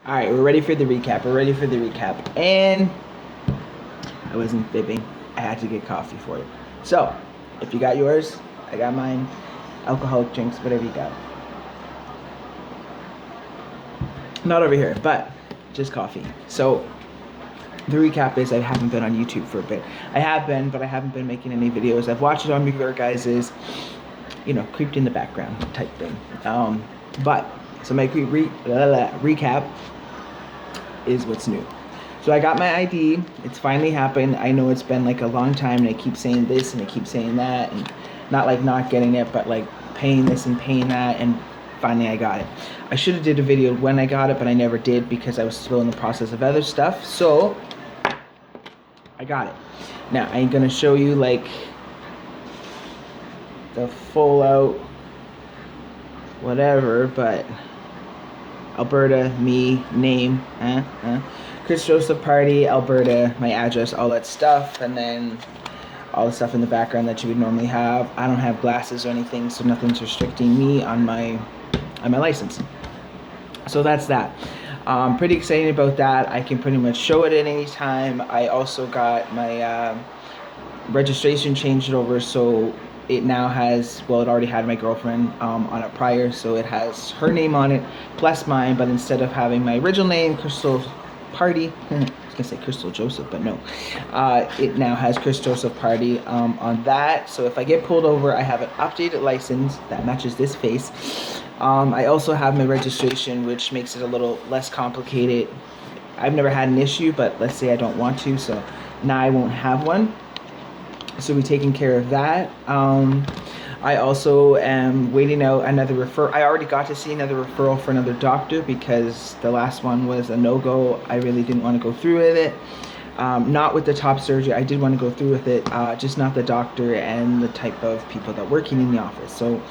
All right, we're ready for the recap. And I wasn't fibbing. I had to get coffee for it. So, if you got yours, I got mine. Alcoholic drinks, whatever you got. Not over here, but just coffee. So, the recap is I haven't been on YouTube for a bit. I have been, but I haven't been making any videos. I've watched it on your guys', creeped in the background type thing. So my recap is what's new. So I got my ID. It's finally happened. I know it's been like a long time, and I keep saying this and I keep saying that, and not like not getting it, but like paying this and paying that, and finally I got it. I should have did a video when I got it, but I never did because I was still in the process of other stuff. So I got it. Now I ain't gonna show you like the full out whatever, but Alberta, me, name, Chris Joseph Party, Alberta, my address, all that stuff, and then all the stuff in the background that you would normally have. I don't have glasses or anything, so nothing's restricting me on my license. So that's that. Pretty excited about that. I can pretty much show it at any time. I also got my registration changed over, so it now has, well, it already had my girlfriend on it prior, so it has her name on it plus mine, but instead of having my original name, Crystal Party, I was gonna say Crystal Joseph, but no, it now has Chris Joseph Party on that. So if I get pulled over, I have an updated license that matches this face. I also have my registration, which makes it a little less complicated. I've never had an issue, but let's say I don't want to, so now I won't have one. So we're taking care of that. I also am waiting out another referral. I already got to see another referral for another doctor because the last one was a no-go. I really didn't want to go through with it. Not with the top surgery. I did want to go through with it, just not the doctor and the type of people that working in the office. So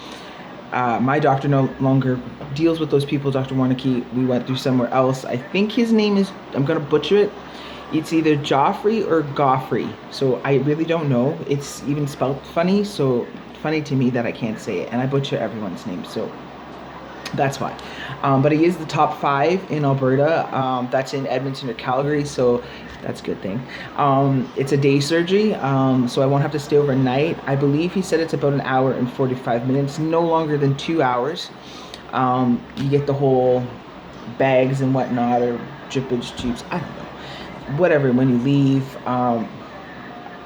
my doctor no longer deals with those people, Dr. Warnicki. We went through somewhere else. I think his name is, I'm going to butcher it. It's either Joffrey or Goffrey. So I really don't know. It's even spelled funny, so funny to me that I can't say it. And I butcher everyone's name, so that's why. But he is the top 5 in Alberta. That's in Edmonton or Calgary, so that's a good thing. It's a day surgery, so I won't have to stay overnight. I believe he said it's about an hour and 45 minutes, no longer than 2 hours. You get the whole bags and whatnot, or drippage tubes, I don't know. Whatever, when you leave.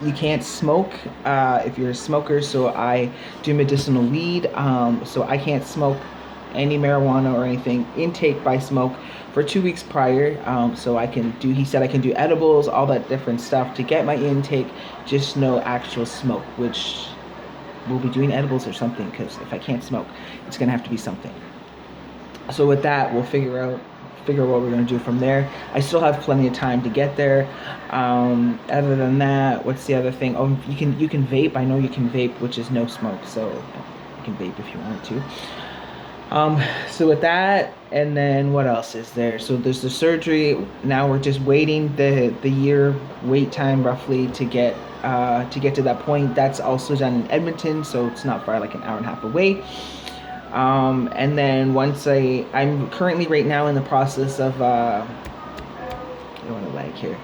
You can't smoke if you're a smoker, so I do medicinal weed, so I can't smoke any marijuana or anything intake by smoke for 2 weeks prior. So I can do, he said I can do edibles, all that different stuff to get my intake, just no actual smoke, which we'll be doing edibles or something, because if I can't smoke, it's gonna have to be something. So with that, we'll figure what we're going to do from there. I still have plenty of time to get there. Other than that, what's the other thing? Oh, you can vape. I know you can vape, which is no smoke, so you can vape if you want to. So with that, and then what else is there? So there's the surgery. Now we're just waiting the year wait time roughly to get to that point. That's also done in Edmonton, so it's not far, like an hour and a half away. And then once I'm currently right now in the process of, I don't want to lag here.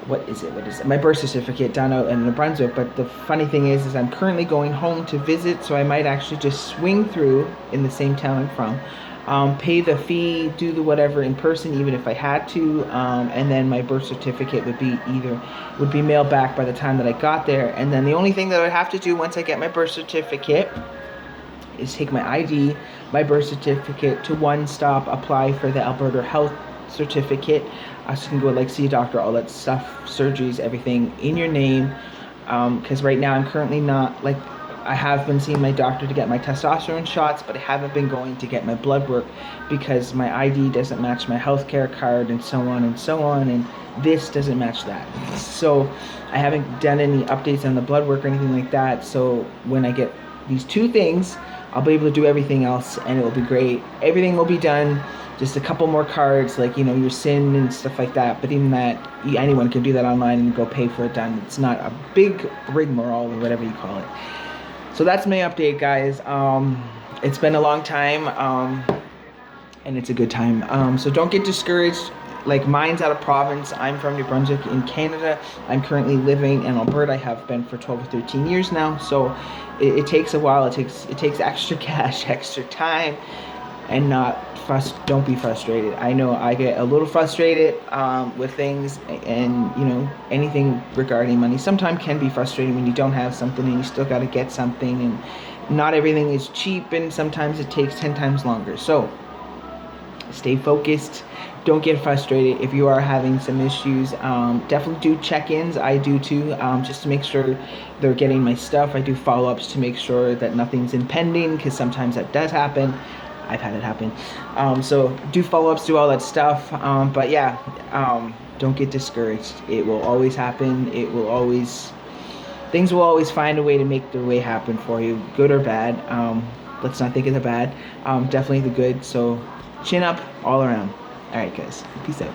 What is it? My birth certificate down out in New Brunswick. But the funny thing is I'm currently going home to visit, so I might actually just swing through in the same town I'm from, pay the fee, do the whatever in person, even if I had to, and then my birth certificate would be mailed back by the time that I got there. And then the only thing that I would have to do once I get my birth certificate is take my ID, my birth certificate to One Stop, apply for the Alberta Health Certificate, so you can go like see a doctor, all that stuff, surgeries, everything in your name. Because right now I'm currently not, like, I have been seeing my doctor to get my testosterone shots, but I haven't been going to get my blood work because my ID doesn't match my healthcare card, and so on and so on, and this doesn't match that. So I haven't done any updates on the blood work or anything like that. So when I get these 2 things, I'll be able to do everything else, and it will be great. Everything will be done. Just a couple more cards, like, your SIN and stuff like that. But even that, anyone can do that online and go pay for it done. It's not a big rigmarole or whatever you call it. So that's my update, guys. It's been a long time. and it's a good time. So don't get discouraged. Like mine's out of province. I'm from New Brunswick in Canada. I'm currently living in Alberta. I have been for 12 or 13 years now. So it takes a while. It takes extra cash, extra time, and don't be frustrated. I know I get a little frustrated with things, and anything regarding money sometimes can be frustrating when you don't have something and you still got to get something, and not everything is cheap, and sometimes it takes 10 times longer. So stay focused. Don't get frustrated. If you are having some issues, definitely do check-ins. I do too, just to make sure they're getting my stuff. I do follow-ups to make sure that nothing's impending, because sometimes that does happen. I've had it happen. So do follow-ups, do all that stuff. But yeah, don't get discouraged. It will always happen. Things will always find a way to make their way happen for you, good or bad. Let's not think of the bad. Definitely the good. So chin up all around. All right, guys. Peace out.